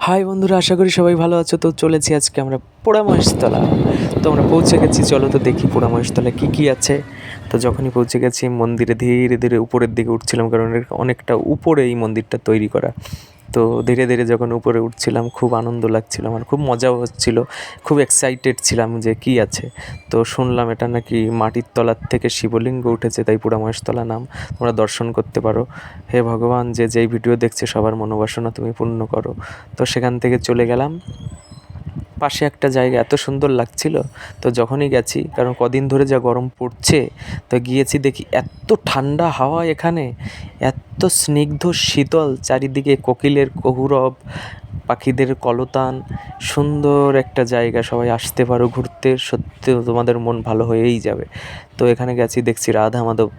High বন্ধুরা, আশা করি সবাই ভালো আছো। তো চলেছি আজকে আমরা পোড়া মহেশতলা। তো আমরা পৌঁছে গেছি, চলো তো দেখি পোড়া মহেশতলায় কী কী আছে। তো যখনই পৌঁছে গেছি মন্দিরে ধীরে ধীরে উপরের দিকে উঠছিলাম, কারণ অনেকটা উপরে এই মন্দিরটা তৈরি করা। তো ধীরে ধীরে যখন উপরে উঠছিলাম খুব আনন্দ লাগছিল, আমার খুব মজাও হচ্ছিল, খুব এক্সাইটেড ছিলাম যে কী আছে। তো শুনলাম এটা নাকি মাটির তলার থেকে শিবলিঙ্গ উঠেছে, তাই পোড়া মহেশতলা নাম। তোমরা দর্শন করতে পারো। হে ভগবান, যে যেই ভিডিও দেখছে সবার মনোবাসনা তুমি পূর্ণ করো। তো সেখান থেকে চলে গেলাম পাশে একটা জায়গা, এত সুন্দর লাগছিল। তো যখনই গেছি, কারণ কদিন ধরে যা গরম পড়ছে, তো গিয়েছি দেখি এত ঠান্ডা হাওয়া এখানে, এত স্নিগ্ধ শীতল, চারিদিকে কোকিলের কহুরব, পাখিদের কলতান, সুন্দর একটা জায়গা। সবাই আসতে পারো ঘুরতে, সত্যি তোমাদের মন ভালো হয়েই যাবে। তো এখানে গেছি, দেখছি রাধা মাধব,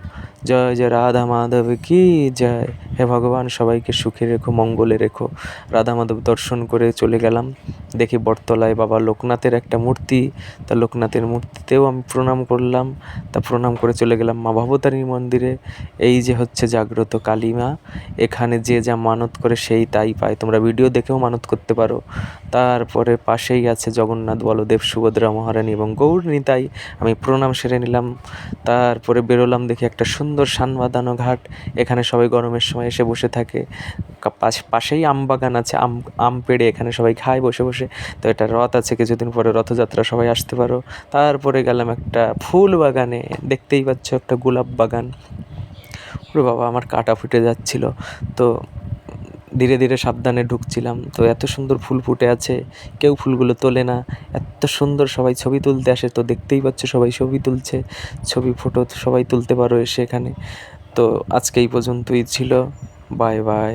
জয় জয় রাধা মাধব কি জয়। হে ভগবান, সবাইকে সুখে রেখো, মঙ্গলে রেখো। রাধা মাধব দর্শন করে চলে গেলাম। দেখি বটতলায় বাবা লোকনাথের একটা মূর্তি, তা লোকনাথের মূর্তিতেও আমি প্রণাম করলাম। তা প্রণাম করে চলে গেলাম মা ভবতারিণী মন্দিরে। এই যে হচ্ছে জাগ্রত কালী মা, এখানে যে যা মানত করে সেই তাই পায়, তোমরা ভিডিও দেখেও মানত করতে পারো। তারপরে পাশেই আছে জগন্নাথ, বলদেব, সুভদ্রা মহারানী এবং গৌর নিতাই। আমি প্রণাম সেরে নিলাম। তারপরে বেরোলাম, দেখি একটা সুন্দর সান বাঁধানো ঘাট, এখানে সবাই গরমের সময় এসে বসে থাকে। পাশেই আম বাগান আছে, আম পেড়ে এখানে সবাই খায় বসে বসে। তো এটা রথ আছে, কিছুদিন পরে রথযাত্রা, সবাই আসতে পারো। তারপরে গেলাম একটা ফুল বাগানে, দেখতেই পাচ্ছ একটা গোলাপ বাগান। ওরে বাবা, আমার কাঁটা ফুটে যাচ্ছিল। তো ধীরে ধীরে সাবধানে ঢুকছিলাম, তো এত সুন্দর ফুল ফুটে আছে, কেউ ফুলগুলো তোলে না, এত সুন্দর। সবাই ছবি তুলতে আসে, তো দেখতেই পাচ্ছ সবাই ছবি তুলছে, ছবি ফটো সবাই তুলতে পারো এসে এখানে। তো আজকে এই পর্যন্তই ছিল, বাই বাই।